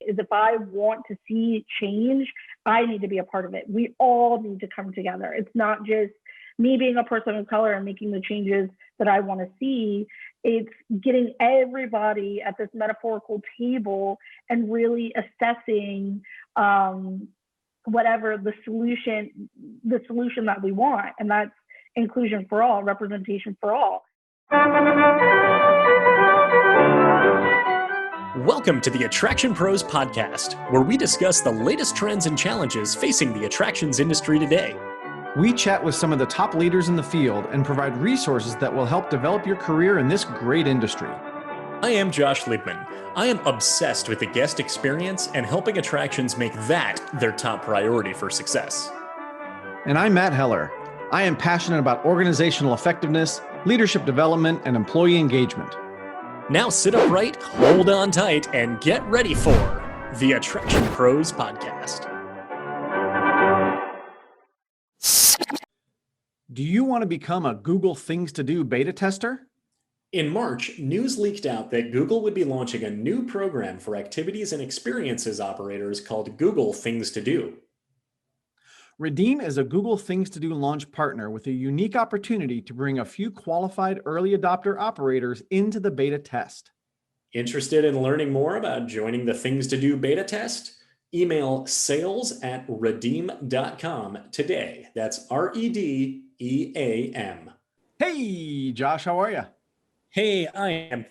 is if I want to see change, I need to be a part of it. We all need to come together. It's not just me being a person of color and making the changes that I want to see. It's getting everybody at this metaphorical table and really assessing whatever the solution that we want. And that's inclusion for all, representation for all. Welcome to the AttractionPros podcast, where we discuss the latest trends and challenges facing the attractions industry today. We chat with some of the top leaders in the field and provide resources that will help develop your career in this great industry. I am Josh Liebman. I am obsessed with the guest experience and helping attractions make that their top priority for success. And I'm Matt Heller. I am passionate about organizational effectiveness, leadership development, and employee engagement. Now sit upright, hold on tight, and get ready for the AttractionPros podcast. Do you want to become a Google Things to Do beta tester? In March, news leaked out that Google would be launching a new program for activities and experiences operators called Google Things to Do. Redeam is a Google Things to Do launch partner with a unique opportunity to bring a few qualified early adopter operators into the beta test. Interested in learning more about joining the Things to Do beta test? Email sales@redeam.com today. That's REDEAM. Hey, Josh, how are you? Hey, I am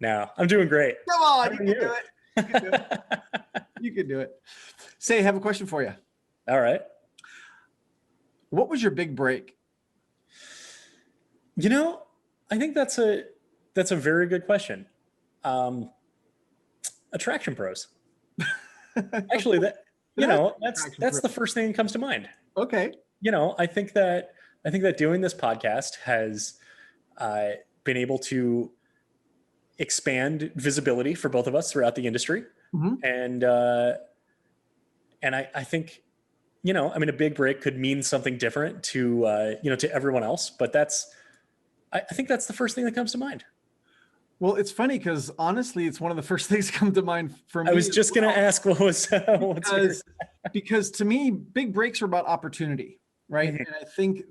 I'm doing great. Come on, you can do it. You can do it. You can do it. Say, I have a question for you. All right. What was your big break? You know, I think that's a very good question. AttractionPros. Actually, that's the first thing that comes to mind. Okay. I think that doing this podcast has been able to expand visibility for both of us throughout the industry. Mm-hmm. And I think, a big break could mean something different to everyone else, but I think that's the first thing that comes to mind. Well, it's funny because honestly, it's one of the first things that come to mind for me. I was just going to ask because to me, big breaks are about opportunity, right? Mm-hmm. And I think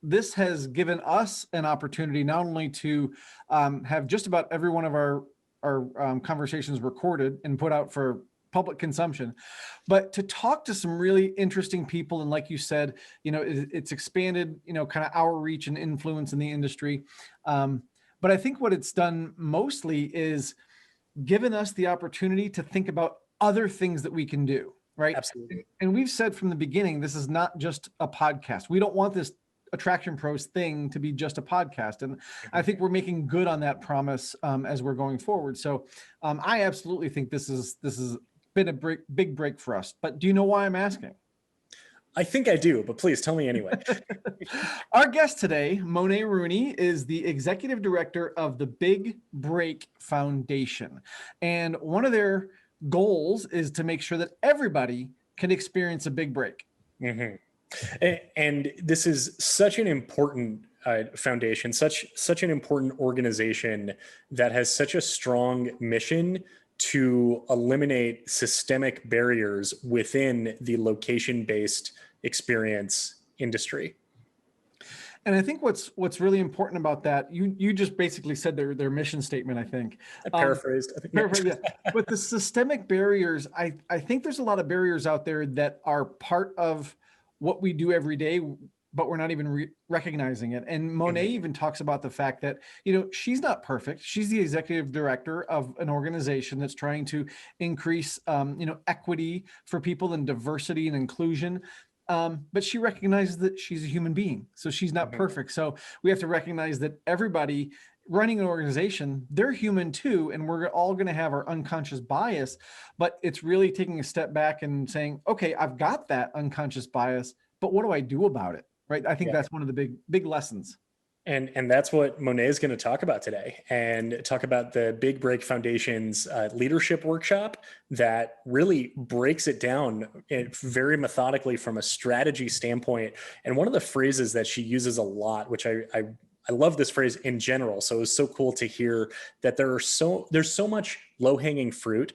this has given us an opportunity not only to have just about every one of our conversations recorded and put out for public consumption, but to talk to some really interesting people. And like you said, it's expanded, kind of our reach and influence in the industry. But I think what it's done mostly is given us the opportunity to think about other things that we can do, right? Absolutely. And we've said from the beginning, this is not just a podcast. We don't want this AttractionPros thing to be just a podcast. And I think we're making good on that promise as we're going forward. So I absolutely think this has been a big break for us. But do you know why I'm asking? I think I do, but please tell me anyway. Our guest today, Monai Rooney, is the executive director of the Big Break Foundation. And one of their goals is to make sure that everybody can experience a big break. Mm-hmm. And this is such an important foundation, such an important organization that has such a strong mission to eliminate systemic barriers within the location-based experience industry. And I think what's really important about that, you just basically said their mission statement, I think. I paraphrased. Yeah. But the systemic barriers, I think there's a lot of barriers out there that are part of what we do every day, but we're not even recognizing it. And Monai even talks about the fact that, she's not perfect. She's the executive director of an organization that's trying to increase, equity for people and diversity and inclusion. But she recognizes that she's a human being. So she's not perfect. So we have to recognize that everybody running an organization, they're human too. And we're all going to have our unconscious bias, but it's really taking a step back and saying, okay, I've got that unconscious bias, but what do I do about it? Right. I think that's one of the big lessons. And that's what Monai is going to talk about today, and talk about the Big Break Foundation's leadership workshop that really breaks it down very methodically from a strategy standpoint. And one of the phrases that she uses a lot, which I I love this phrase in general. So it was so cool to hear that there's so much low-hanging fruit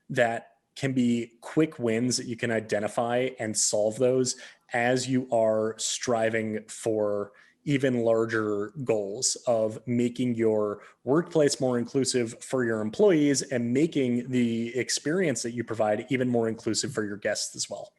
that can be quick wins that you can identify and solve those as you are striving for even larger goals of making your workplace more inclusive for your employees and making the experience that you provide even more inclusive for your guests as well.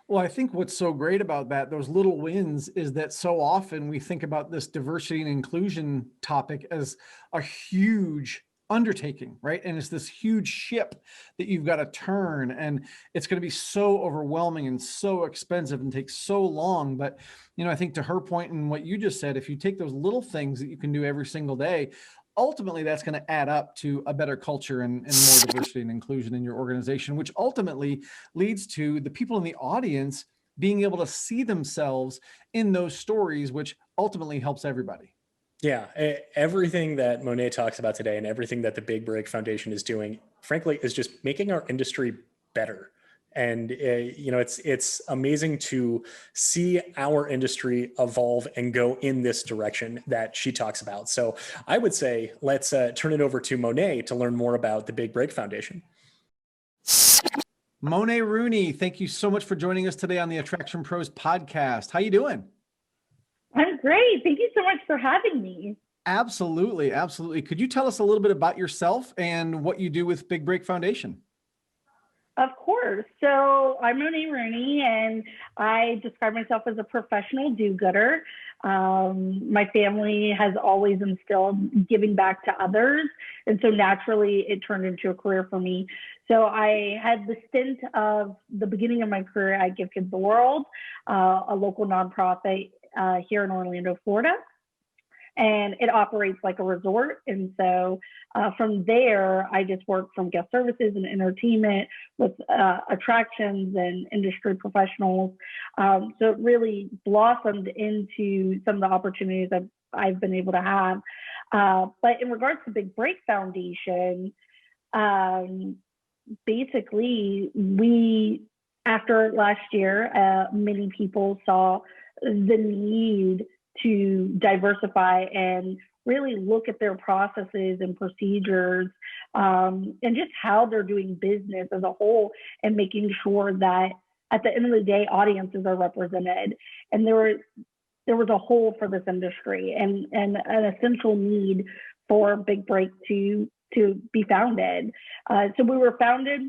Well, I think what's so great about that, those little wins, is that so often we think about this diversity and inclusion topic as a huge undertaking, right? And it's this huge ship that you've got to turn, and it's going to be so overwhelming and so expensive and take so long. But, I think to her point and what you just said, if you take those little things that you can do every single day, ultimately that's going to add up to a better culture and more diversity and inclusion in your organization, which ultimately leads to the people in the audience being able to see themselves in those stories, which ultimately helps everybody. Yeah, everything that Monai talks about today and everything that the Big Break Foundation is doing, frankly, is just making our industry better. And it's amazing to see our industry evolve and go in this direction that she talks about. So I would say let's turn it over to Monai to learn more about the Big Break Foundation. Monai Rooney, thank you so much for joining us today on the Attraction Pros podcast. How you doing? I'm great. Thank you so much for having me. Absolutely. Absolutely. Could you tell us a little bit about yourself and what you do with Big Break Foundation? Of course. So I'm Monai Rooney, and I describe myself as a professional do-gooder. My family has always instilled giving back to others, and so naturally it turned into a career for me. So I had the stint of the beginning of my career at Give Kids the World, a local nonprofit here in Orlando, Florida. And it operates like a resort. And so from there, I just worked from guest services and entertainment with attractions and industry professionals. So it really blossomed into some of the opportunities that I've been able to have. But in regards to Big Break Foundation, basically, after last year, many people saw the need to diversify and really look at their processes and procedures and just how they're doing business as a whole, and making sure that at the end of the day, audiences are represented. And there was a hole for this industry and an essential need for Big Break to be founded. So we were founded.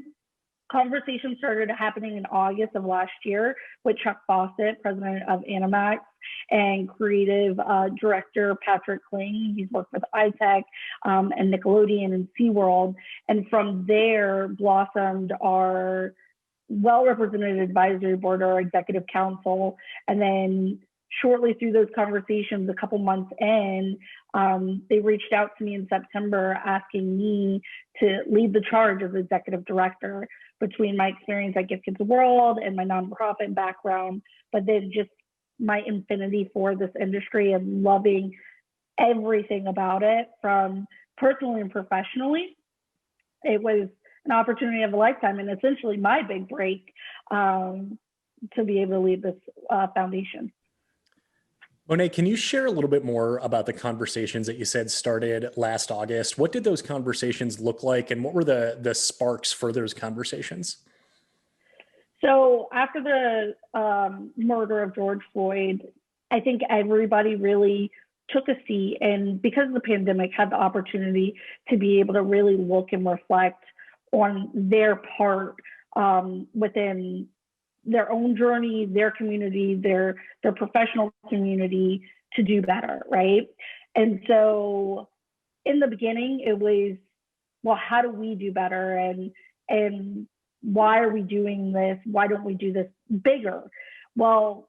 Conversation started happening in August of last year with Chuck Fawcett, president of Animax, and creative director Patrick Kling. He's worked with iTech and Nickelodeon and SeaWorld. And from there blossomed our well-represented advisory board, our executive council. And then shortly through those conversations, a couple months in, they reached out to me in September asking me to lead the charge as executive director, between my experience at Give Kids the World and my nonprofit background, but then just my infinity for this industry and loving everything about it, from personally and professionally. It was an opportunity of a lifetime and essentially my big break to be able to lead this foundation. Monai, can you share a little bit more about the conversations that you said started last August? What did those conversations look like, and what were the sparks for those conversations? So after the murder of George Floyd, I think everybody really took a seat, and because of the pandemic, had the opportunity to be able to really look and reflect on their part within their own journey, their community, their professional community, to do better, right? And so in the beginning, it was, well, how do we do better? And why are we doing this? Why don't we do this bigger? Well,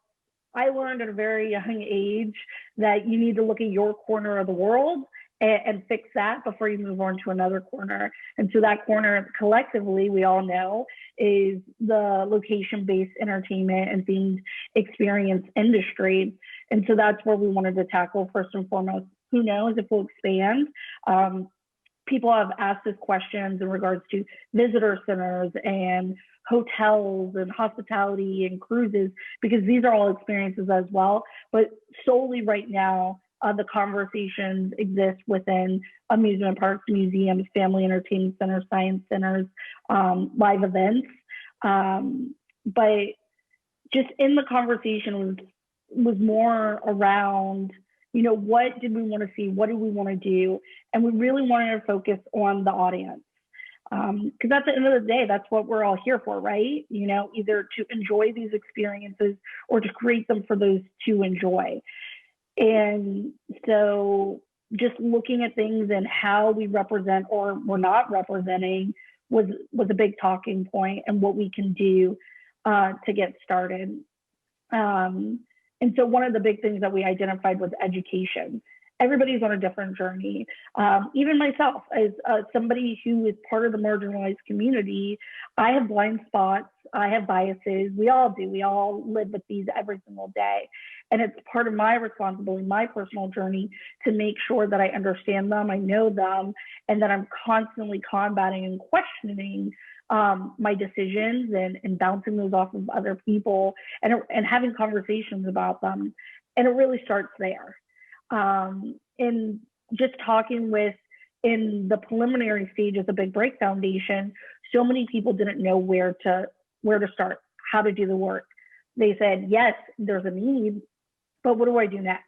I learned at a very young age that you need to look at your corner of the world and fix that before you move on to another corner. And so that corner, collectively, we all know, is the location-based entertainment and themed experience industry. And so that's where we wanted to tackle first and foremost. Who knows if we'll expand? People have asked us questions in regards to visitor centers and hotels and hospitality and cruises, because these are all experiences as well. But solely right now, the conversations exist within amusement parks, museums, family entertainment centers, science centers, live events. But just in the conversation was more around, what did we want to see? What do we want to do? And we really wanted to focus on the audience. Because at the end of the day, that's what we're all here for, right? Either to enjoy these experiences or to create them for those to enjoy. And so just looking at things and how we represent or we're not representing was a big talking point, and what we can do to get started. And so one of the big things that we identified was education. Everybody's on a different journey. Even myself, as somebody who is part of the marginalized community, I have blind spots, I have biases. We all do. We all live with these every single day. And it's part of my responsibility, my personal journey, to make sure that I understand them, I know them, and that I'm constantly combating and questioning my decisions and bouncing those off of other people and having conversations about them. And it really starts there. And just talking in the preliminary stages of Big Break Foundation, so many people didn't know where to start, how to do the work. They said, yes, there's a need, but what do I do next?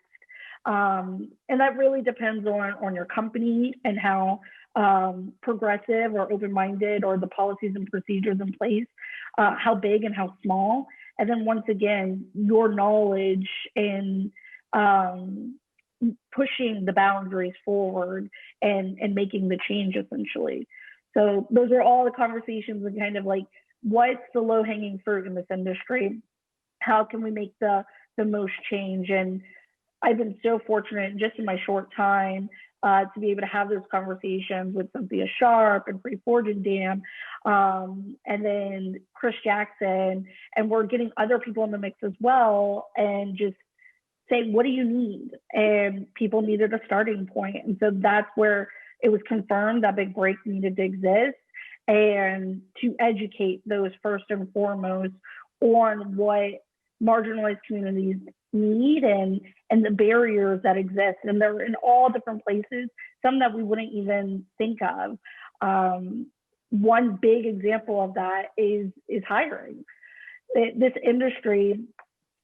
And that really depends on your company and how progressive or open-minded or the policies and procedures in place, how big and how small. And then once again, your knowledge and pushing the boundaries forward and making the change, essentially. So those are all the conversations and kind of like, what's the low-hanging fruit in this industry? How can we make the most change? And I've been so fortunate just in my short time to be able to have those conversations with Cynthia Sharp and Free Fortune Dam, and then Chris Jackson, and we're getting other people in the mix as well, and just say, what do you need? And people needed a starting point. And so that's where it was confirmed that Big Break needed to exist, and to educate those first and foremost on what marginalized communities need and the barriers that exist. And they're in all different places, some that we wouldn't even think of. One big example of that is hiring. This industry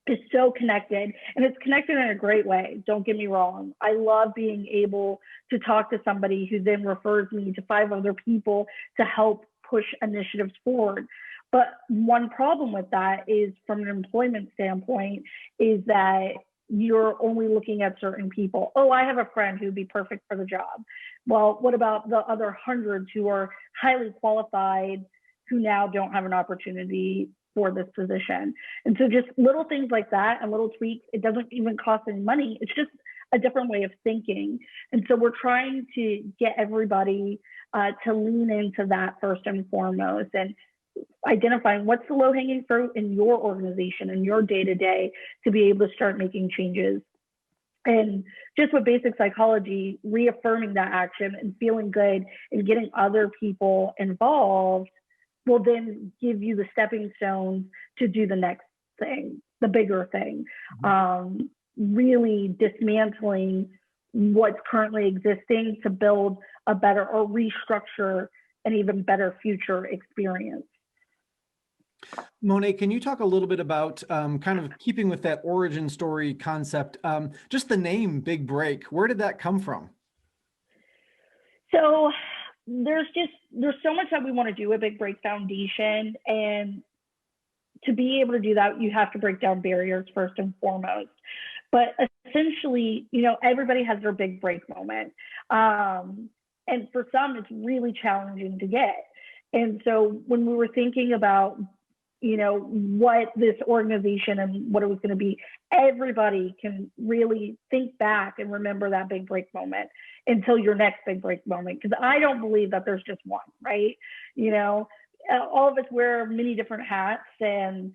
is so connected, and it's connected in a great way. Don't get me wrong. I love being able to talk to somebody who then refers me to 5 other people to help push initiatives forward. But one problem with that is, from an employment standpoint, is that you're only looking at certain people. Oh, I have a friend who'd be perfect for the job. Well, what about the other hundreds who are highly qualified, who now don't have an opportunity for this position? And so just little things like that and little tweaks, it doesn't even cost any money. It's just a different way of thinking. And so we're trying to get everybody to lean into that first and foremost, and identifying what's the low-hanging fruit in your organization and your day-to-day to be able to start making changes. And just with basic psychology, reaffirming that action and feeling good and getting other people involved will then give you the stepping stones to do the next thing, the bigger thing. Really dismantling what's currently existing to build a better, or restructure an even better future experience. Monai, can you talk a little bit about kind of keeping with that origin story concept, just the name Big Break, where did that come from? So there's so much that we want to do at Big Break Foundation, and to be able to do that, you have to break down barriers first and foremost. But essentially, everybody has their big break moment. And for some, it's really challenging to get. And so when we were thinking about, what this organization and what it was going to be, everybody can really think back and remember that big break moment until your next big break moment. Because I don't believe that there's just one, right? All of us wear many different hats. And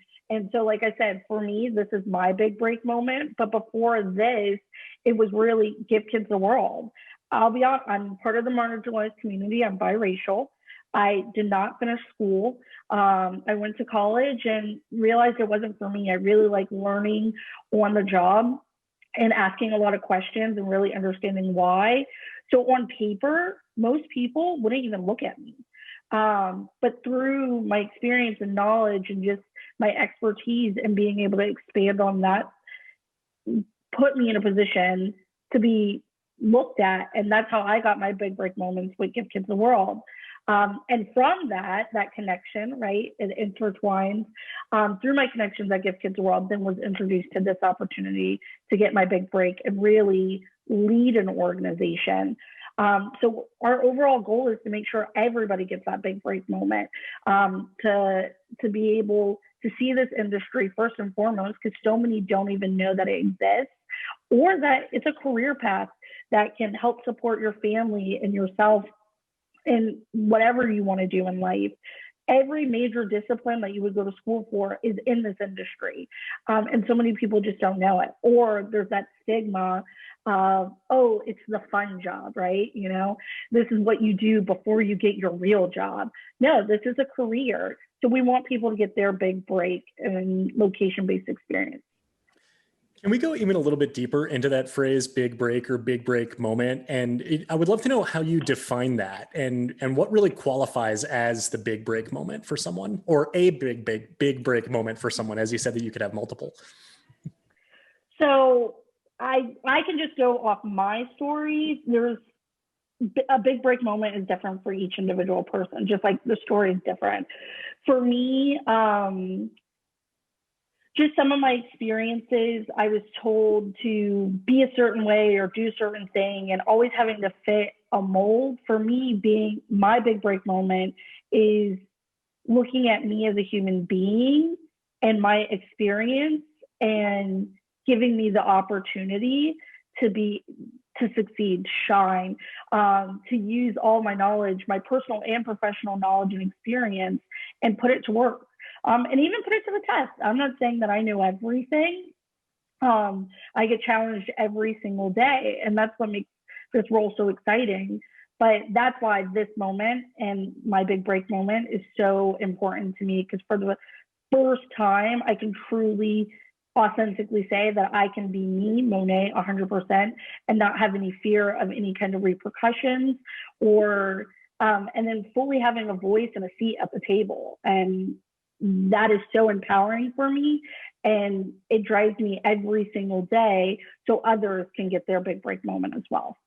so, like I said, for me, this is my big break moment. But before this, it was really give kids the world. I'll be honest, I'm part of the marginalized community. I'm biracial. I did not finish school. I went to college and realized it wasn't for me. I really like learning on the job. and asking a lot of questions and really understanding why. So on paper, most people wouldn't even look at me. But through my experience and knowledge and just my expertise and being able to expand on that, put me in a position to be looked at. And that's how I got my big break moments with Give Kids the World. And from that connection, right, it intertwines through my connections at Give Kids the World, then was introduced to this opportunity to get my big break and really lead an organization. So our overall goal is to make sure everybody gets that big break moment, to be able to see this industry first and foremost, because so many don't even know that it exists, or that it's a career path that can help support your family and yourself in whatever you want to do in life. Every major discipline that you would go to school for is in this industry. And so many people just don't know it. Or there's that stigma of, oh, it's the fun job, right? You know, this is what you do before you get your real job. No, this is a career. So we want people to get their big break and location-based experience. Can we go even a little bit deeper into that phrase, big break or big break moment? And I would love to know how you define that and what really qualifies as the big break moment for someone, or a big break moment for someone, as you said that you could have multiple. So I can just go off my story. There's a big break moment is different for each individual person, just like the story is different. For me, just some of my experiences, I was told to be a certain way or do a certain thing, and always having to fit a mold. For me, being my big break moment is looking at me as a human being and my experience, and giving me the opportunity to succeed, shine, to use all my knowledge, my personal and professional knowledge and experience, and put it to work. And even put it to the test. I'm not saying that I know everything. I get challenged every single day, and that's what makes this role so exciting. But that's why this moment and my big break moment is so important to me, because for the first time, I can truly, authentically say that I can be me, Monai, 100%, and not have any fear of any kind of repercussions, or and then fully having a voice and a seat at the table. And that is so empowering for me, and it drives me every single day so others can get their big break moment as well.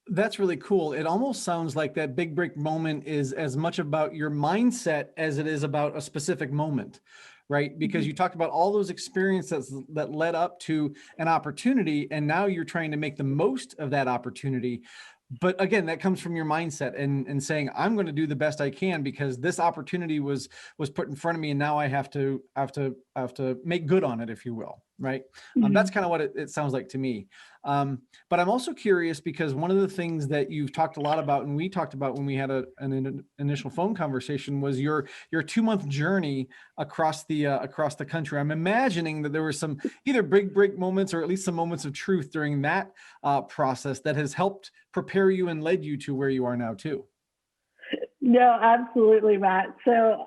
That's really cool. It almost sounds like that big break moment is as much about your mindset as it is about a specific moment, right? Because you talked about all those experiences that led up to an opportunity, and now you're trying to make the most of that opportunity. But again, that comes from your mindset and saying, I'm going to do the best I can because this opportunity was put in front of me, and now I have to make good on it, if you will. Right. That's kind of what it sounds like to me. But I'm also curious, because one of the things that you've talked a lot about, and we talked about when we had an initial phone conversation, was your 2-month journey across the country. I'm imagining that there were some either big break moments or at least some moments of truth during that process that has helped prepare you and led you to where you are now too. No, absolutely, Matt. So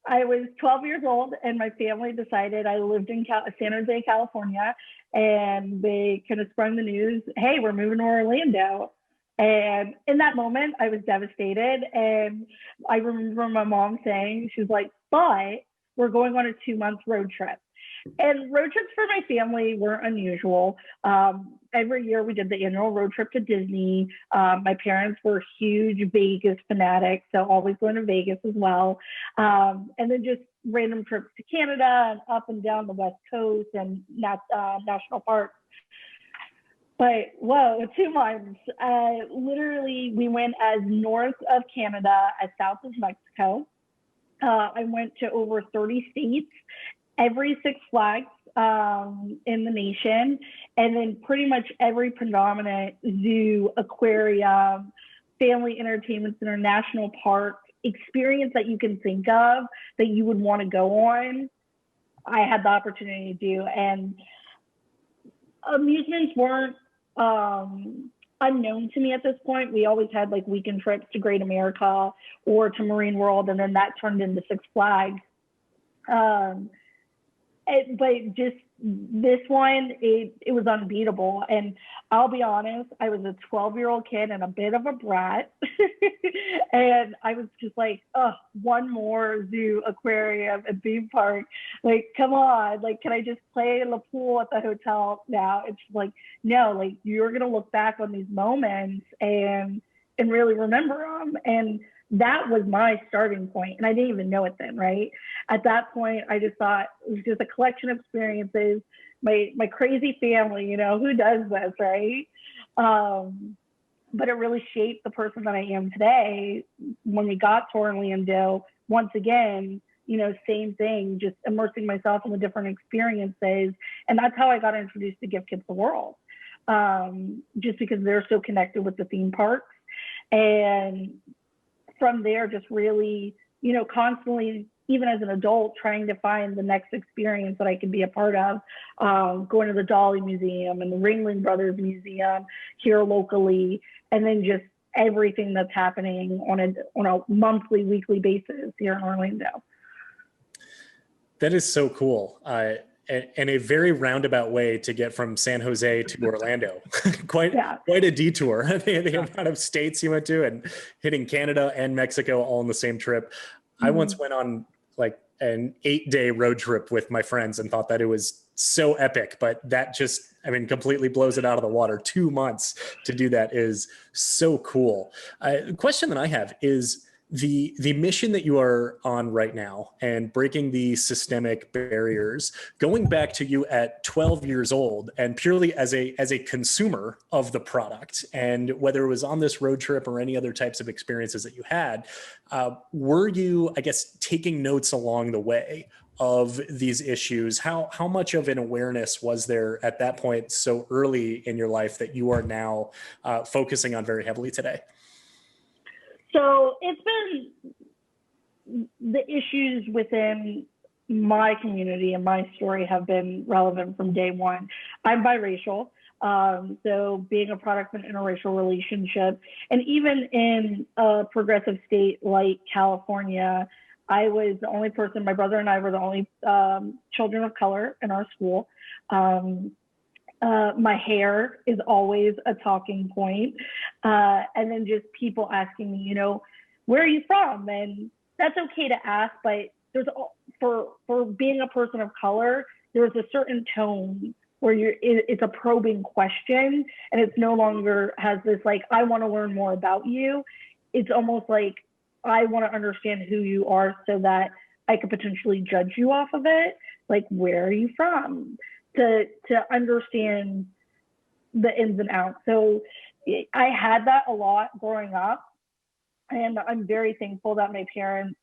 I was 12 years old, and my family decided, I lived in San Jose, California, and they kind of sprung the news, hey, we're moving to Orlando. And in that moment, I was devastated. And I remember my mom saying, she was like, but we're going on a 2-month road trip. And road trips for my family were unusual. Every year we did the annual road trip to Disney. My parents were huge Vegas fanatics, so always going to Vegas as well. And then just random trips to Canada and up and down the West Coast and national parks. But whoa, 2 months. Literally, we went as north of Canada as south of Mexico. I went to over 30 states, every Six Flags in the nation, and then pretty much every predominant zoo, aquarium, family entertainment center, national park experience that you can think of that you would want to go on. I had the opportunity to do, and amusements weren't unknown to me at this point. We always had like weekend trips to Great America or to Marine World, and then that turned into Six Flags. But just this one, it was unbeatable. And I'll be honest, I was a 12-year-old kid and a bit of a brat. And I was just like, oh, one more zoo, aquarium, and theme park. Like, come on, like, can I just play in the pool at the hotel now? It's like, no, like, you're going to look back on these moments and really remember them. And that was my starting point. And I didn't even know it then, right? At that point, I just thought it was just a collection of experiences, my crazy family, you know, who does this, right? But it really shaped the person that I am today. When we got to Orlando, once again, you know, same thing, just immersing myself in the different experiences. And that's how I got introduced to Give Kids the World, just because they're so connected with the theme parks. And from there, just really, you know, constantly, even as an adult, trying to find the next experience that I can be a part of, going to the Dolly Museum and the Ringling Brothers Museum here locally, and then just everything that's happening on a monthly, weekly basis here in Orlando. That is so cool. And a very roundabout way to get from San Jose to Orlando. quite a detour. The amount of states you went to, and hitting Canada and Mexico all in the same trip. I once went on like an 8-day road trip with my friends and thought that it was so epic, but that just, I mean, completely blows it out of the water. 2 months to do that is so cool. The question that I have is, the mission that you are on right now and breaking the systemic barriers, going back to you at 12 years old and purely as a consumer of the product, and whether it was on this road trip or any other types of experiences that you had, were you, I guess, taking notes along the way of these issues? How much of an awareness was there at that point so early in your life that you are now focusing on very heavily today? So it's been, the issues within my community and my story have been relevant from day one. I'm biracial, so being a product of an interracial relationship, and even in a progressive state like California, I was the only person, my brother and I were the only children of color in our school. My hair is always a talking point. And then just people asking me, you know, where are you from? And that's okay to ask, but there's, for being a person of color, there's a certain tone where it's a probing question, and it's no longer has this like, I want to learn more about you. It's almost like, I want to understand who you are so that I could potentially judge you off of it. Like, where are you from? To understand the ins and outs. So I had that a lot growing up, and I'm very thankful that my parents,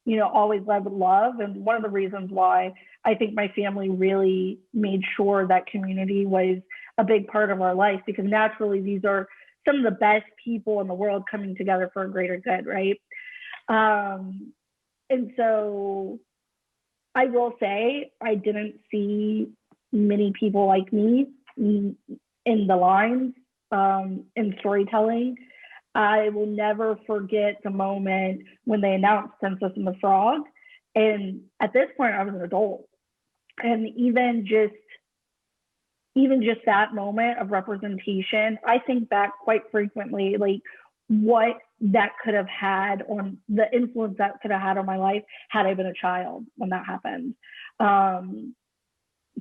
you know, always led with love. And one of the reasons why I think my family really made sure that community was a big part of our life, because naturally these are some of the best people in the world coming together for a greater good, right? And so I will say I didn't see many people like me in the lines, in storytelling. I will never forget the moment when they announced Princess and the Frog. And at this point, I was an adult. And even just that moment of representation, I think back quite frequently, like what that could have had on the influence that could have had on my life had I been a child when that happened.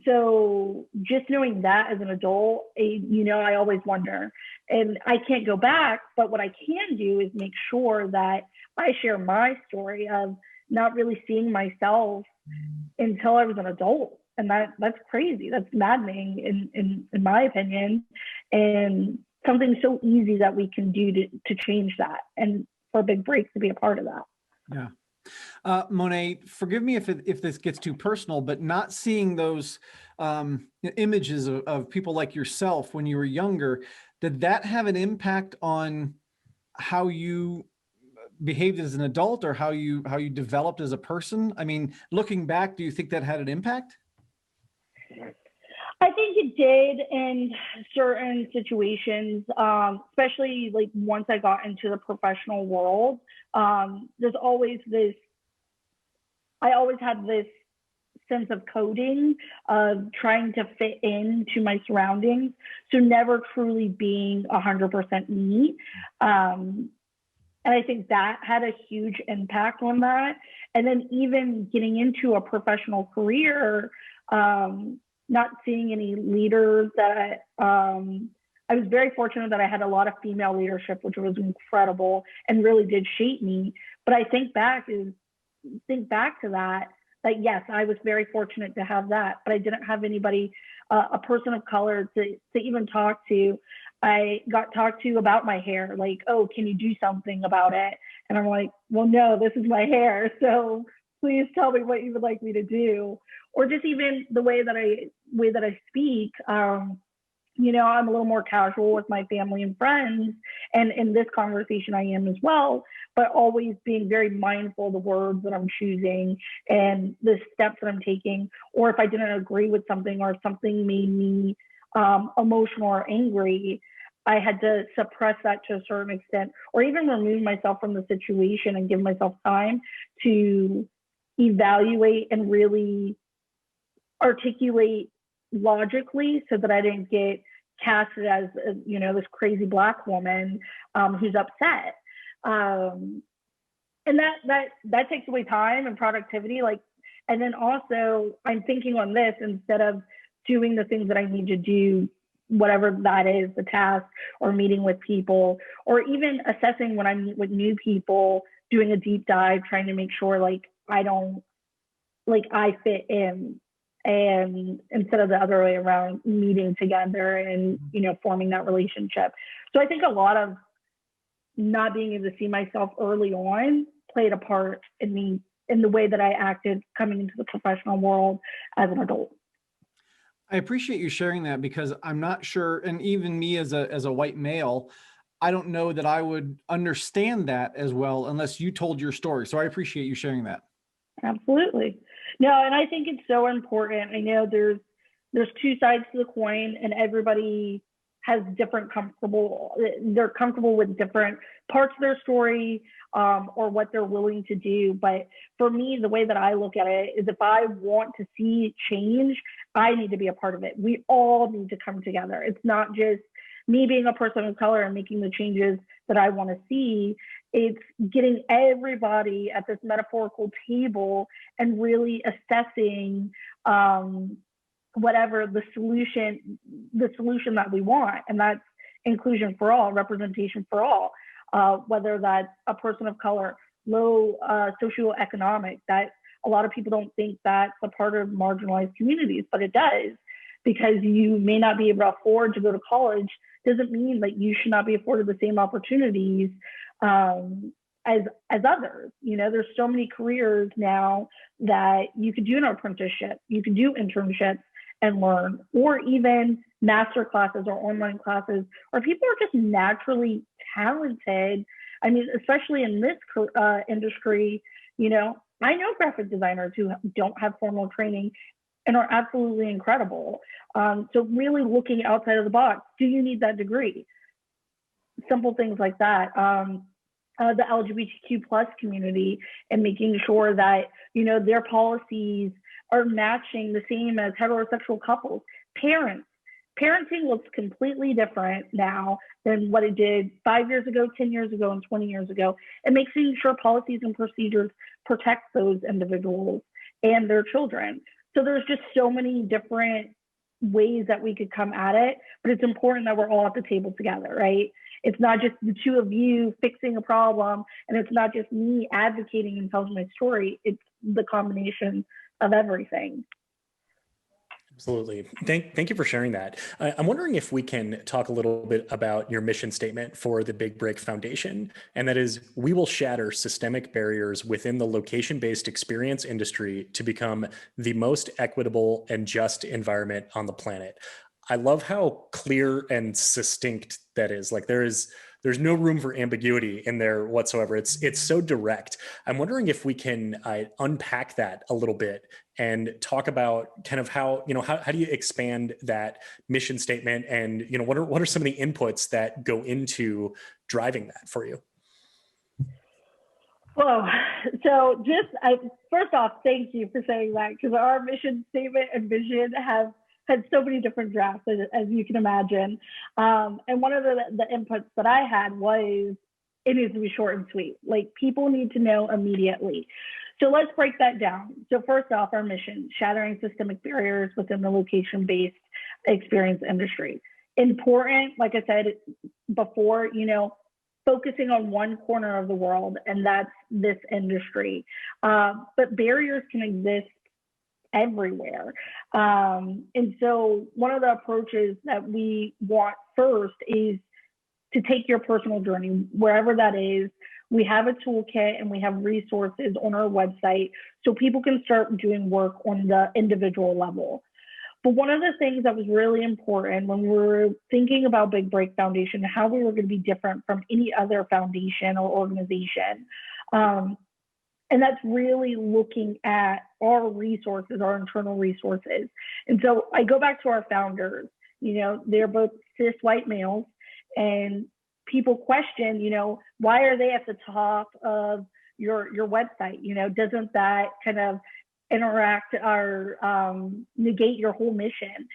So just knowing that as an adult, you know, I always wonder, and I can't go back, but what I can do is make sure that I share my story of not really seeing myself until I was an adult. And that's crazy. That's maddening in my opinion, and something so easy that we can do to change that, and for Big Break to be a part of that. Yeah. Monai, forgive me if this gets too personal, but not seeing those images of people like yourself when you were younger, did that have an impact on how you behaved as an adult, or how you developed as a person? I mean, looking back, do you think that had an impact? I think it did in certain situations, especially like once I got into the professional world. There's always this, I always had this sense of coding, of trying to fit into my surroundings. So never truly being 100% me. And I think that had a huge impact on that. And then even getting into a professional career, not seeing any leaders that I was very fortunate that I had a lot of female leadership, which was incredible and really did shape me. But I think back to that yes, I was very fortunate to have that, but I didn't have anybody, a person of color to even talk to. I got talked to about my hair, like, oh, can you do something about it? And I'm like, well, no, this is my hair. So please tell me what you would like me to do. Or just even the way that I speak. You know, I'm a little more casual with my family and friends. And in this conversation, I am as well, but always being very mindful of the words that I'm choosing and the steps that I'm taking. Or if I didn't agree with something or if something made me emotional or angry, I had to suppress that to a certain extent, or even remove myself from the situation and give myself time to evaluate and really articulate logically so that I didn't get casted as, you know, this crazy Black woman who's upset. And that takes away time and productivity. Like, and then also I'm thinking on this instead of doing the things that I need to do, whatever that is, the task or meeting with people, or even assessing when I meet with new people, doing a deep dive, trying to make sure like I fit in, and instead of the other way around, meeting together and, you know, forming that relationship. So I think a lot of not being able to see myself early on played a part in me, in the way that I acted coming into the professional world as an adult. I appreciate you sharing that, because I'm not sure, and even me as a white male, I don't know that I would understand that as well unless you told your story. So I appreciate you sharing that. Absolutely. No, and I think it's so important. I know there's two sides to the coin, and everybody has they're comfortable with different parts of their story, or what they're willing to do. But for me, the way that I look at it is, if I want to see change, I need to be a part of it. We all need to come together. It's not just me being a person of color and making the changes that I want to see. It's getting everybody at this metaphorical table and really assessing whatever the solution that we want. And that's inclusion for all, representation for all, whether that's a person of color, low socioeconomic. That a lot of people don't think that's a part of marginalized communities, but it does. Because you may not be able to afford to go to college doesn't mean that you should not be afforded the same opportunities as others. You know, there's so many careers now that you could do an apprenticeship, you could do internships and learn, or even master classes or online classes, or people are just naturally talented. I mean, especially in this industry, you know, I know graphic designers who don't have formal training and are absolutely incredible. So really looking outside of the box. Do you need that degree? Simple things like that. The LGBTQ plus community, and making sure that, you know, their policies are matching the same as heterosexual couples. Parenting looks completely different now than what it did 5 years ago, 10 years ago, and 20 years ago. And making sure policies and procedures protect those individuals and their children. So there's just so many different ways that we could come at it, but it's important that we're all at the table together, right? It's not just the two of you fixing a problem, and it's not just me advocating and telling my story. It's the combination of everything. Absolutely. Thank you for sharing that. I'm wondering if we can talk a little bit about your mission statement for the Big Break Foundation, and that is, we will shatter systemic barriers within the location-based experience industry to become the most equitable and just environment on the planet. I love how clear and succinct that is. Like, there's no room for ambiguity in there whatsoever. It's so direct. I'm wondering if we can unpack that a little bit and talk about kind of how, you know, how do you expand that mission statement, and, you know, what are some of the inputs that go into driving that for you? Whoa. So first off, thank you for saying that, because our mission statement and vision have had so many different drafts, as you can imagine. And one of the inputs that I had was, it needs to be short and sweet. Like, people need to know immediately. So let's break that down. So first off, our mission: shattering systemic barriers within the location-based experience industry. Important, like I said before, focusing on one corner of the world, and that's this industry. But barriers can exist everywhere. And so one of the approaches that we want first is to take your personal journey, wherever that is. We have a toolkit and we have resources on our website so people can start doing work on the individual level. But one of the things that was really important when we were thinking about Big Break Foundation, how we were going to be different from any other foundation or organization, and that's really looking at our resources, our internal resources. And so I go back to our founders. They're both cis white males, and people question, why are they at the top of your website? Doesn't that kind of interact or negate your whole mission?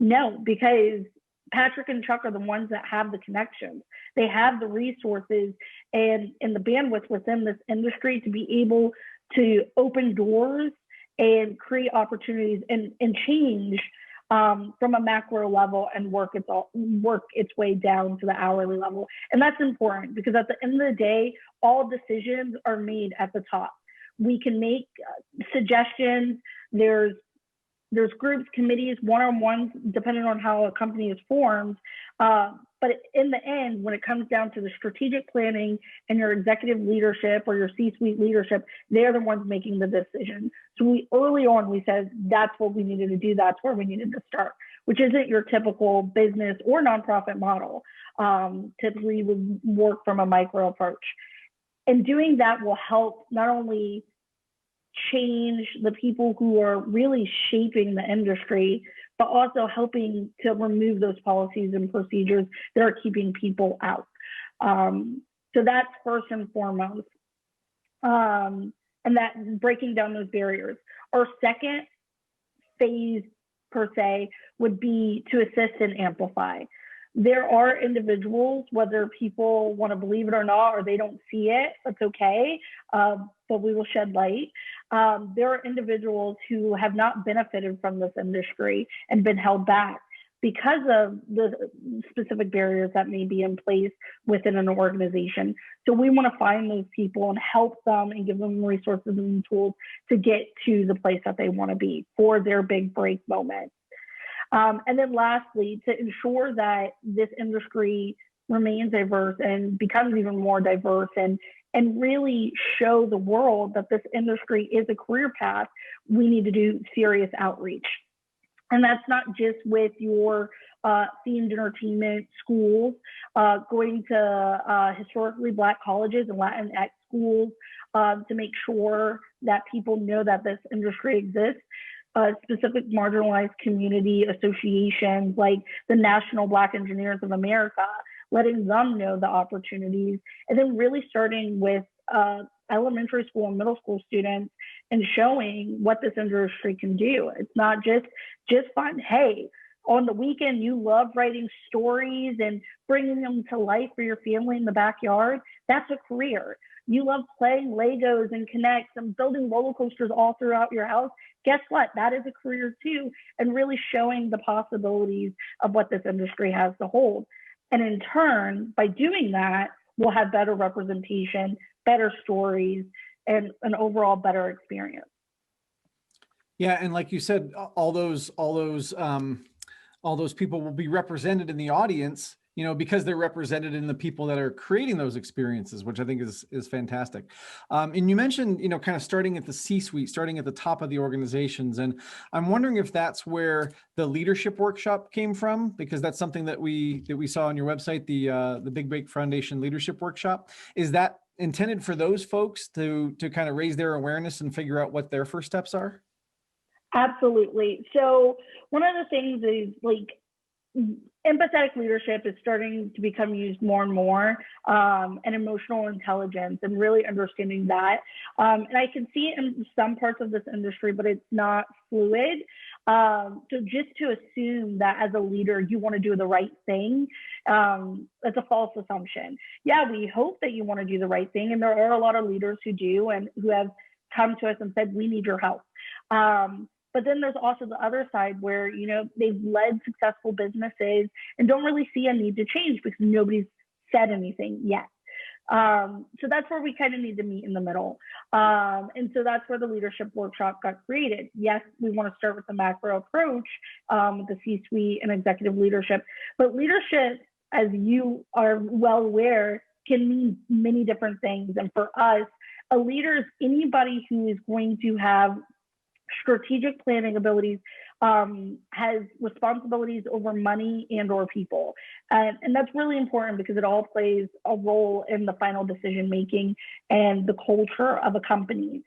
No, because Patrick and Chuck are the ones that have the connections. They have the resources and the bandwidth within this industry to be able to open doors and create opportunities and change from a macro level and work its way down to the hourly level. And that's important, because at the end of the day, all decisions are made at the top. We can make suggestions. There's groups, committees, one-on-ones, depending on how a company is formed. But in the end, when it comes down to the strategic planning and your executive leadership or your C-suite leadership, they're the ones making the decision. So early on, we said that's what we needed to do. That's where we needed to start, which isn't your typical business or nonprofit model. Typically, we would work from a micro approach. And doing that will help not only change the people who are really shaping the industry, but also helping to remove those policies and procedures that are keeping people out. So that's first and foremost. And that breaking down those barriers. Our second phase, per se, would be to assist and amplify. There are individuals, whether people want to believe it or not, or they don't see it, that's okay, but we will shed light. There are individuals who have not benefited from this industry and been held back because of the specific barriers that may be in place within an organization. So we want to find those people and help them and give them resources and tools to get to the place that they want to be for their big break moment. And then lastly, to ensure that this industry remains diverse and becomes even more diverse, and really show the world that this industry is a career path, we need to do serious outreach. And that's not just with your themed entertainment schools, going to historically Black colleges and Latinx schools to make sure that people know that this industry exists. Specific marginalized community associations like the National Black Engineers of America, letting them know the opportunities, and then really starting with elementary school and middle school students and showing what this industry can do. It's not just fun. Hey, on the weekend, you love writing stories and bringing them to life for your family in the backyard. That's a career. You love playing Legos and Connects and building roller coasters all throughout your house. Guess what? That is a career too, and really showing the possibilities of what this industry has to hold. And in turn, by doing that, we'll have better representation, better stories, and an overall better experience. Yeah, and like you said, all those people will be represented in the audience, because they're represented in the people that are creating those experiences, which I think is fantastic. And you mentioned, kind of starting at the C-suite, starting at the top of the organizations. And I'm wondering if that's where the leadership workshop came from, because that's something that we saw on your website, the Big Break Foundation Leadership Workshop. Is that intended for those folks to kind of raise their awareness and figure out what their first steps are? Absolutely. So one of the things is, like, empathetic leadership is starting to become used more and more, and emotional intelligence and really understanding that. And I can see it in some parts of this industry, but it's not fluid. So just to assume that as a leader, you want to do the right thing, that's a false assumption. Yeah, we hope that you want to do the right thing. And there are a lot of leaders who do and who have come to us and said, we need your help. But then there's also the other side where, you know, they've led successful businesses and don't really see a need to change because nobody's said anything yet. So that's where we kind of need to meet in the middle. And so that's where the leadership workshop got created. Yes, we want to start with the macro approach, with the C-suite and executive leadership, but leadership, as you are well aware, can mean many different things. And for us, a leader is anybody who is going to have strategic planning abilities, has responsibilities over money and or people. And that's really important because it all plays a role in the final decision making and the culture of a company.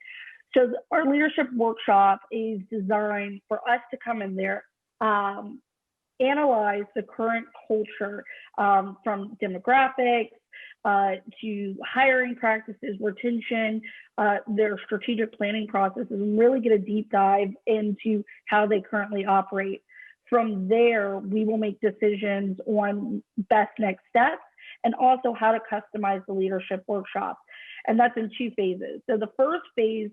So our leadership workshop is designed for us to come in there, analyze the current culture, from demographics, to hiring practices, retention, their strategic planning processes, and really get a deep dive into how they currently operate. From there, we will make decisions on best next steps and also how to customize the leadership workshop. And that's in 2 phases. So the first phase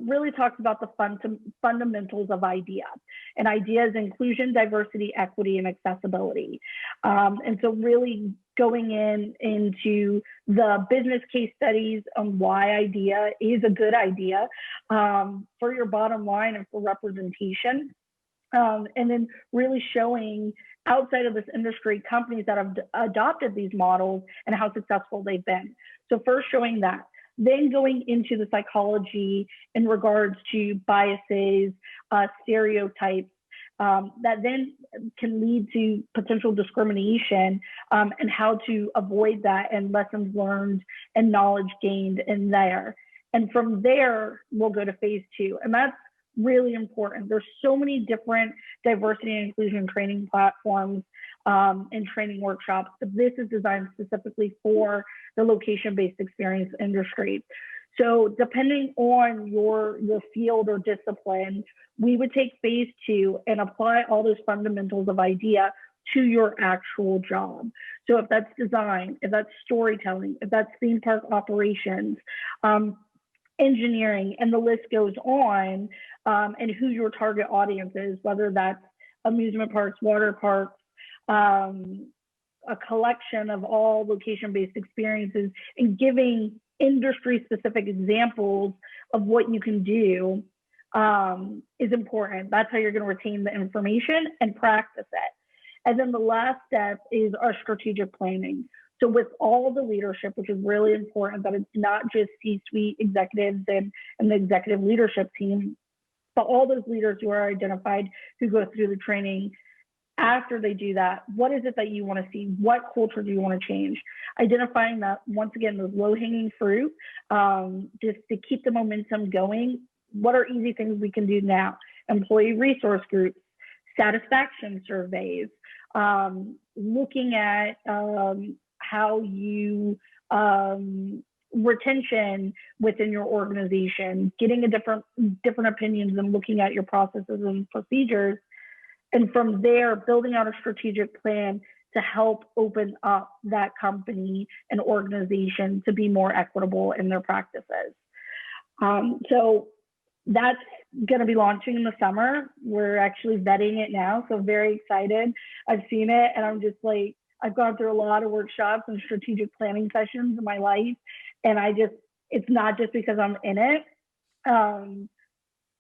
really talks about the fundamentals of IDEA. And IDEA is inclusion, diversity, equity, and accessibility. And so really going into the business case studies on why IDEA is a good idea for your bottom line and for representation. And then really showing outside of this industry companies that have adopted these models and how successful they've been. So first showing that. Then going into the psychology in regards to biases, stereotypes, that then can lead to potential discrimination, and how to avoid that, and lessons learned and knowledge gained in there. And from there, we'll go to phase 2. And that's really important. There's so many different diversity and inclusion training platforms and training workshops, but this is designed specifically for the location-based experience industry. So depending on your field or discipline, we would take phase 2 and apply all those fundamentals of IDEA to your actual job. So if that's design, if that's storytelling, if that's theme park operations, engineering, and the list goes on, and who your target audience is, whether that's amusement parks, water parks, a collection of all location-based experiences, and giving industry-specific examples of what you can do is important. That's how you're going to retain the information and practice it. And then the last step is our strategic planning. So with all the leadership, which is really important, that it's not just C-suite executives and the executive leadership team, but all those leaders who are identified who go through the training. After they do that, what is it that you want to see? What culture do you want to change? Identifying that, once again, those low-hanging fruit, just to keep the momentum going. What are easy things we can do now? Employee resource groups, satisfaction surveys, looking at how you retention within your organization, getting a different opinions and looking at your processes and procedures. And from there, building out a strategic plan to help open up that company and organization to be more equitable in their practices. So that's going to be launching in the summer. We're actually vetting it now, so very excited. I've seen it, and I'm just like, I've gone through a lot of workshops and strategic planning sessions in my life, and it's not just because I'm in it.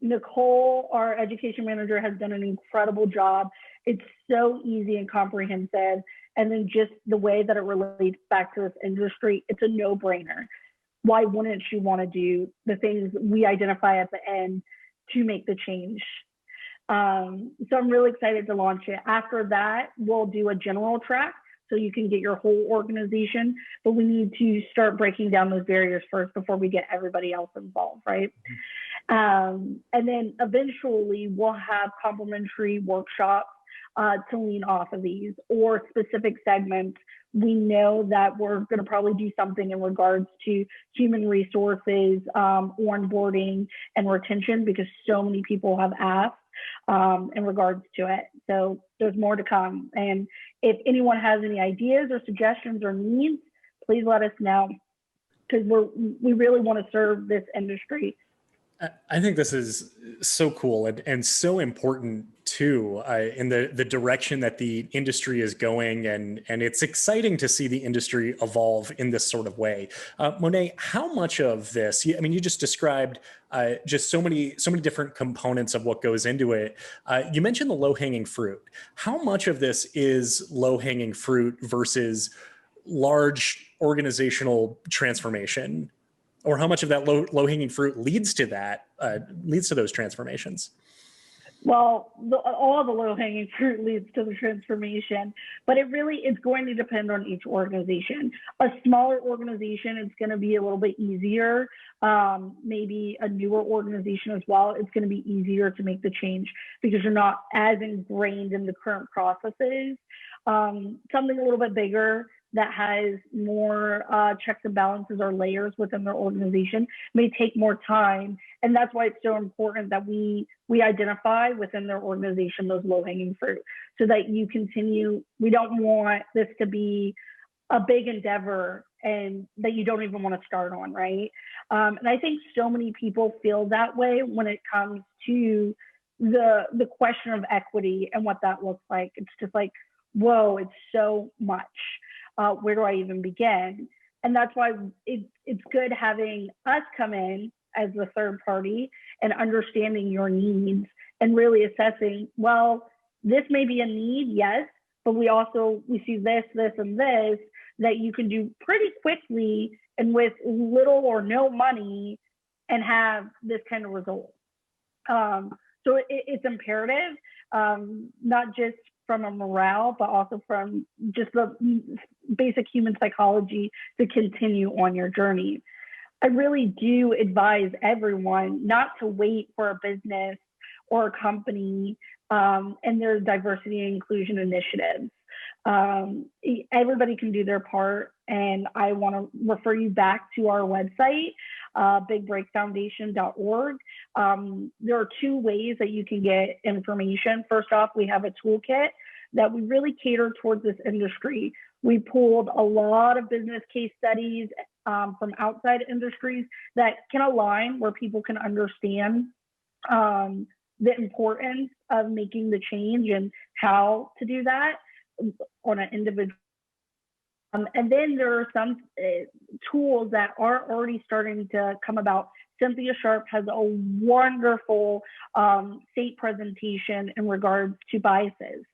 Nicole, our education manager, has done an incredible job. It's so easy and comprehensive. And then just the way that it relates back to this industry, it's a no-brainer. Why wouldn't you want to do the things we identify at the end to make the change? So I'm really excited to launch it. After that, we'll do a general track so you can get your whole organization, but we need to start breaking down those barriers first before we get everybody else involved, right? And then eventually we'll have complimentary workshops to lean off of these, or specific segments. We know that we're going to probably do something in regards to human resources, onboarding, and retention, because so many people have asked in regards to it. So there's more to come. And if anyone has any ideas or suggestions or needs, please let us know, because we really want to serve this industry. I think this is so cool and so important too, in the direction that the industry is going, and it's exciting to see the industry evolve in this sort of way. Monai, how much of this? I mean, you just described just so many different components of what goes into it. You mentioned the low-hanging fruit. How much of this is low-hanging fruit versus large organizational transformation? Or how much of that low-hanging fruit leads to those transformations? Well, all the low-hanging fruit leads to the transformation, but it's going to depend on each organization. A smaller organization, it's going to be a little bit easier. Maybe a newer organization as well, it's going to be easier to make the change because you're not as ingrained in the current processes. Something a little bit bigger that has more checks and balances or layers within their organization may take more time. And that's why it's so important that we identify within their organization those low-hanging fruit, so that you continue. We don't want this to be a big endeavor and that you don't even want to start on, right? And I think so many people feel that way when it comes to the question of equity and what that looks like. It's just like, whoa, it's so much. Where do I even begin? And that's why it's good having us come in as the third party and understanding your needs and really assessing, well, this may be a need, yes, but we see this, and this that you can do pretty quickly and with little or no money and have this kind of result. So it's imperative, not just from a morale, but also from just the basic human psychology to continue on your journey. I really do advise everyone not to wait for a business or a company and their diversity and inclusion initiatives. Everybody can do their part, and I want to refer you back to our website, bigbreakfoundation.org. There are two ways that you can get information. First off, we have a toolkit that we really cater towards this industry. We pulled a lot of business case studies from outside industries that can align, where people can understand the importance of making the change and how to do that on an individual. And then there are some tools that are already starting to come about. Cynthia Sharp has a wonderful state presentation in regards to biases.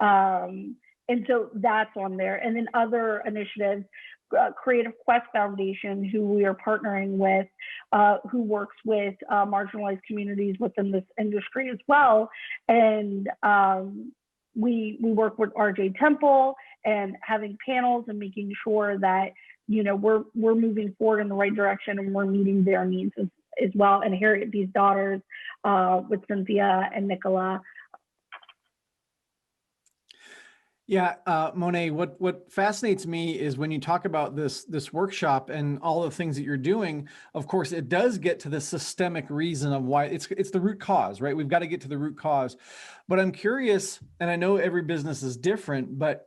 And so that's on there. And then other initiatives, Creative Quest Foundation, who we are partnering with, who works with marginalized communities within this industry as well. And we work with RJ Temple and having panels and making sure that, you know, we're moving forward in the right direction and we're meeting their needs as well. And Harriet B's daughters with Cynthia and Nicola. Yeah, Monai, what fascinates me is when you talk about this workshop and all the things that you're doing. Of course, it does get to the systemic reason of why it's the root cause, right? We've got to get to the root cause. But I'm curious, and I know every business is different, but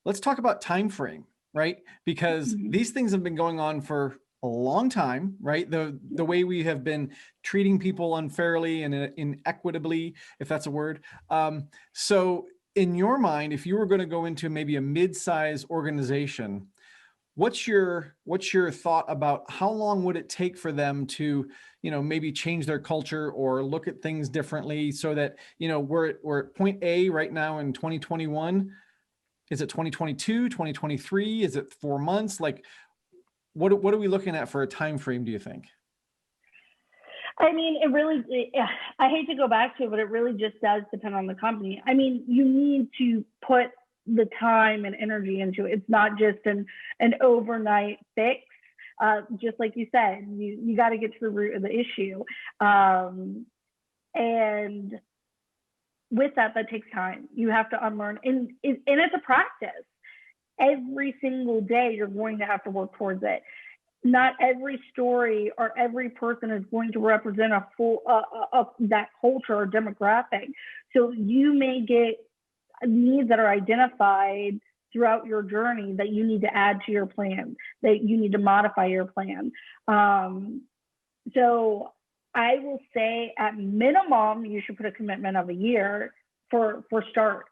let's talk about time frame, right? Because these things have been going on for a long time, right? The way we have been treating people unfairly and inequitably, if that's a word. So in your mind, if you were going to go into maybe a mid-size organization, what's your thought about how long would it take for them to, you know, maybe change their culture or look at things differently, so that, you know, we're at point A right now in 2021. Is it 2022, 2023? Is it 4 months? Like, what are we looking at for a time frame, do you think? I mean, I hate to go back to it, but it really just does depend on the company. I mean, you need to put the time and energy into it. It's not just an overnight fix. Just like you said, you got to get to the root of the issue. And with that takes time. You have to unlearn, and it's a practice. Every single day, you're going to have to work towards it. Not every story or every person is going to represent a full that culture or demographic. So you may get needs that are identified throughout your journey that you need to add to your plan, that you need to modify your plan. So I will say at minimum, you should put a commitment of a year to start,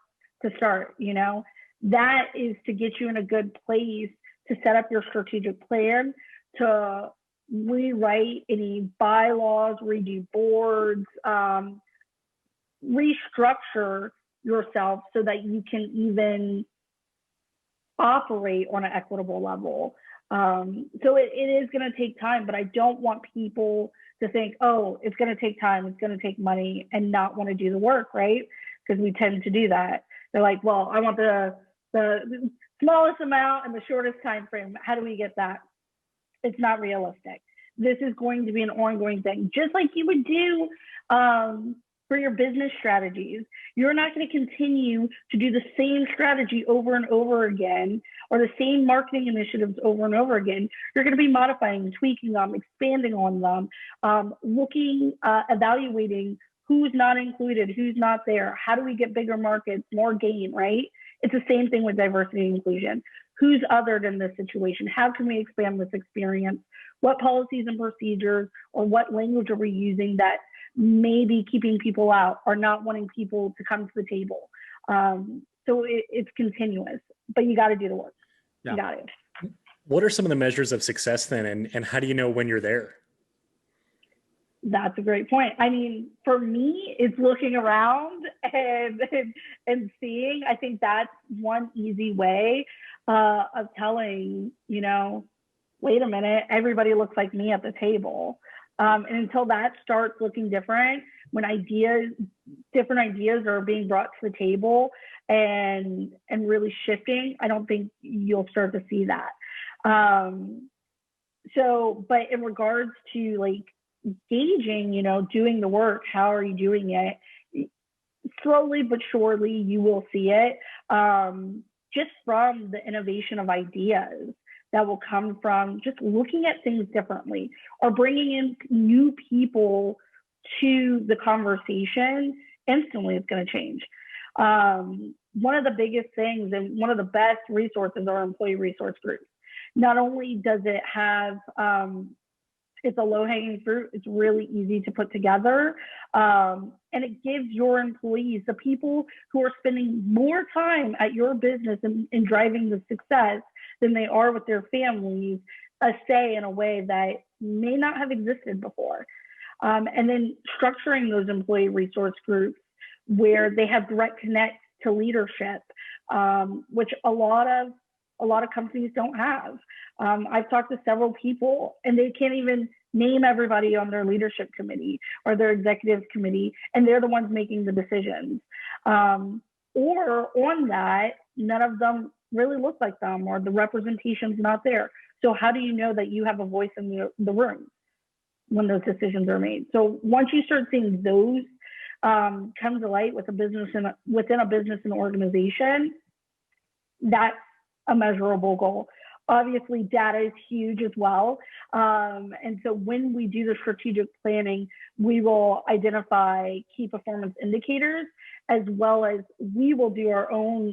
you know, that is to get you in a good place to set up your strategic plan, to rewrite any bylaws, redo boards, restructure yourself so that you can even operate on an equitable level. So it is going to take time, but I don't want people to think, oh, it's going to take time, it's going to take money, and not want to do the work, right? Because we tend to do that. They're like, well, I want the smallest amount and the shortest time frame. How do we get that? It's not realistic. This is going to be an ongoing thing, just like you would do for your business strategies. You're not going to continue to do the same strategy over and over again, or the same marketing initiatives over and over again. You're going to be modifying, tweaking them, expanding on them, looking, evaluating who's not included, who's not there. How do we get bigger markets, more gain, right? It's the same thing with diversity and inclusion. Who's othered in this situation? How can we expand this experience? What policies and procedures or what language are we using that may be keeping people out or not wanting people to come to the table? So it's continuous, but you got to do the work. Yeah. You got it. What are some of the measures of success then? And how do you know when you're there? That's a great point. I mean, for me, it's looking around and seeing. I think that's one easy way of telling, you know, wait a minute, everybody looks like me at the table. And until that starts looking different, when different ideas are being brought to the table and really shifting, I don't think you'll start to see that. But in regards to like gauging, you know, doing the work, how are you doing it? Slowly but surely, you will see it, just from the innovation of ideas that will come from just looking at things differently, or bringing in new people to the conversation. Instantly, it's going to change. One of the biggest things and one of the best resources are employee resource groups. Not only does it have, it's a low-hanging fruit, it's really easy to put together, and it gives your employees, the people who are spending more time at your business and driving the success than they are with their families, a say in a way that may not have existed before. And then structuring those employee resource groups where they have direct connect to leadership, which a lot of companies don't have. I've talked to several people and they can't even name everybody on their leadership committee or their executive committee, and they're the ones making the decisions. Or on that, none of them really look like them, or the representation's not there. So how do you know that you have a voice in the room when those decisions are made? So once you start seeing those come to light with a business and within a business and organization, that's a measurable goal. Obviously, data is huge as well. And so when we do the strategic planning, we will identify key performance indicators, as well as we will do our own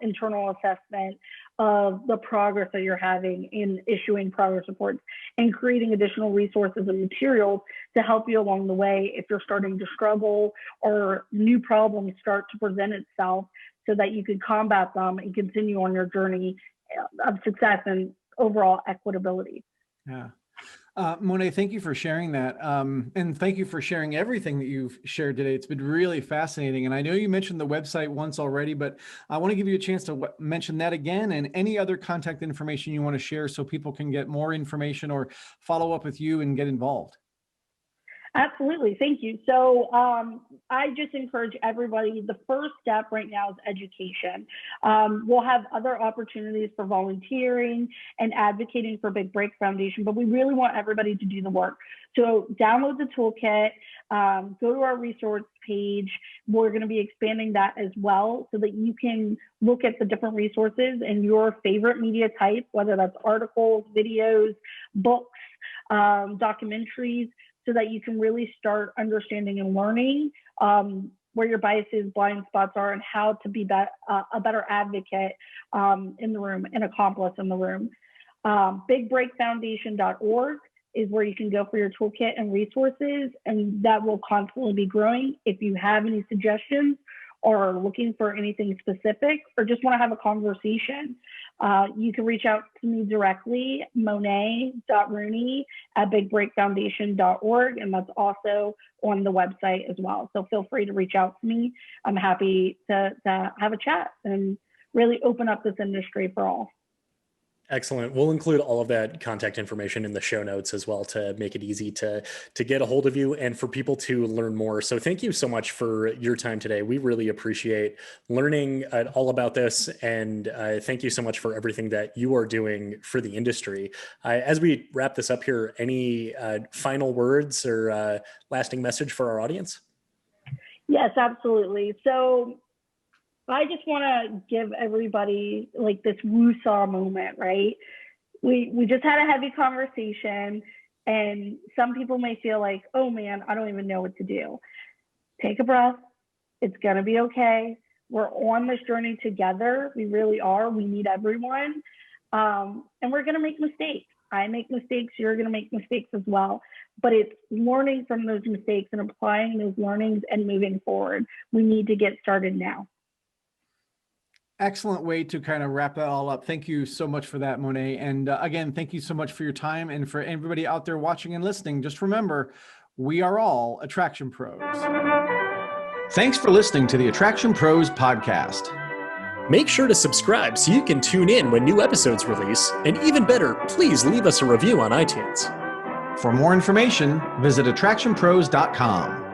internal assessment of the progress that you're having in issuing progress reports and creating additional resources and materials to help you along the way if you're starting to struggle or new problems start to present itself, so that you can combat them and continue on your journey of success and overall equitability. Yeah. Monai, thank you for sharing that. And thank you for sharing everything that you've shared today. It's been really fascinating. And I know you mentioned the website once already, but I want to give you a chance to mention that again, and any other contact information you want to share so people can get more information or follow up with you and get involved. Absolutely. Thank you. So I just encourage everybody, the first step right now is education. We'll have other opportunities for volunteering and advocating for Big Break Foundation, but we really want everybody to do the work. So download the toolkit, go to our resource page. We're going to be expanding that as well so that you can look at the different resources and your favorite media type, whether that's articles, videos, books, documentaries, so that you can really start understanding and learning where your biases, blind spots are, and how to be a better advocate in the room, an accomplice in the room. BigBreakFoundation.org is where you can go for your toolkit and resources, and that will constantly be growing. If you have any suggestions or are looking for anything specific or just want to have a conversation, you can reach out to me directly, monai.rooney@bigbreakfoundation.org, and that's also on the website as well. So feel free to reach out to me. I'm happy to have a chat and really open up this industry for all. Excellent. We'll include all of that contact information in the show notes as well to make it easy to get a hold of you and for people to learn more. So thank you so much for your time today. We really appreciate learning all about this. And thank you so much for everything that you are doing for the industry. As we wrap this up here, any final words or lasting message for our audience? Yes, absolutely. So I just want to give everybody like this woo-saw moment, right? We just had a heavy conversation, and some people may feel like, oh man, I don't even know what to do. Take a breath. It's going to be okay. We're on this journey together. We really are. We need everyone. And we're going to make mistakes. I make mistakes. You're going to make mistakes as well. But it's learning from those mistakes and applying those learnings and moving forward. We need to get started now. Excellent way to kind of wrap that all up. Thank you so much for that, Monai. And again, thank you so much for your time. And for everybody out there watching and listening, just remember, we are all Attraction Pros. Thanks for listening to the Attraction Pros podcast. Make sure to subscribe so you can tune in when new episodes release. And even better, please leave us a review on iTunes. For more information, visit AttractionPros.com.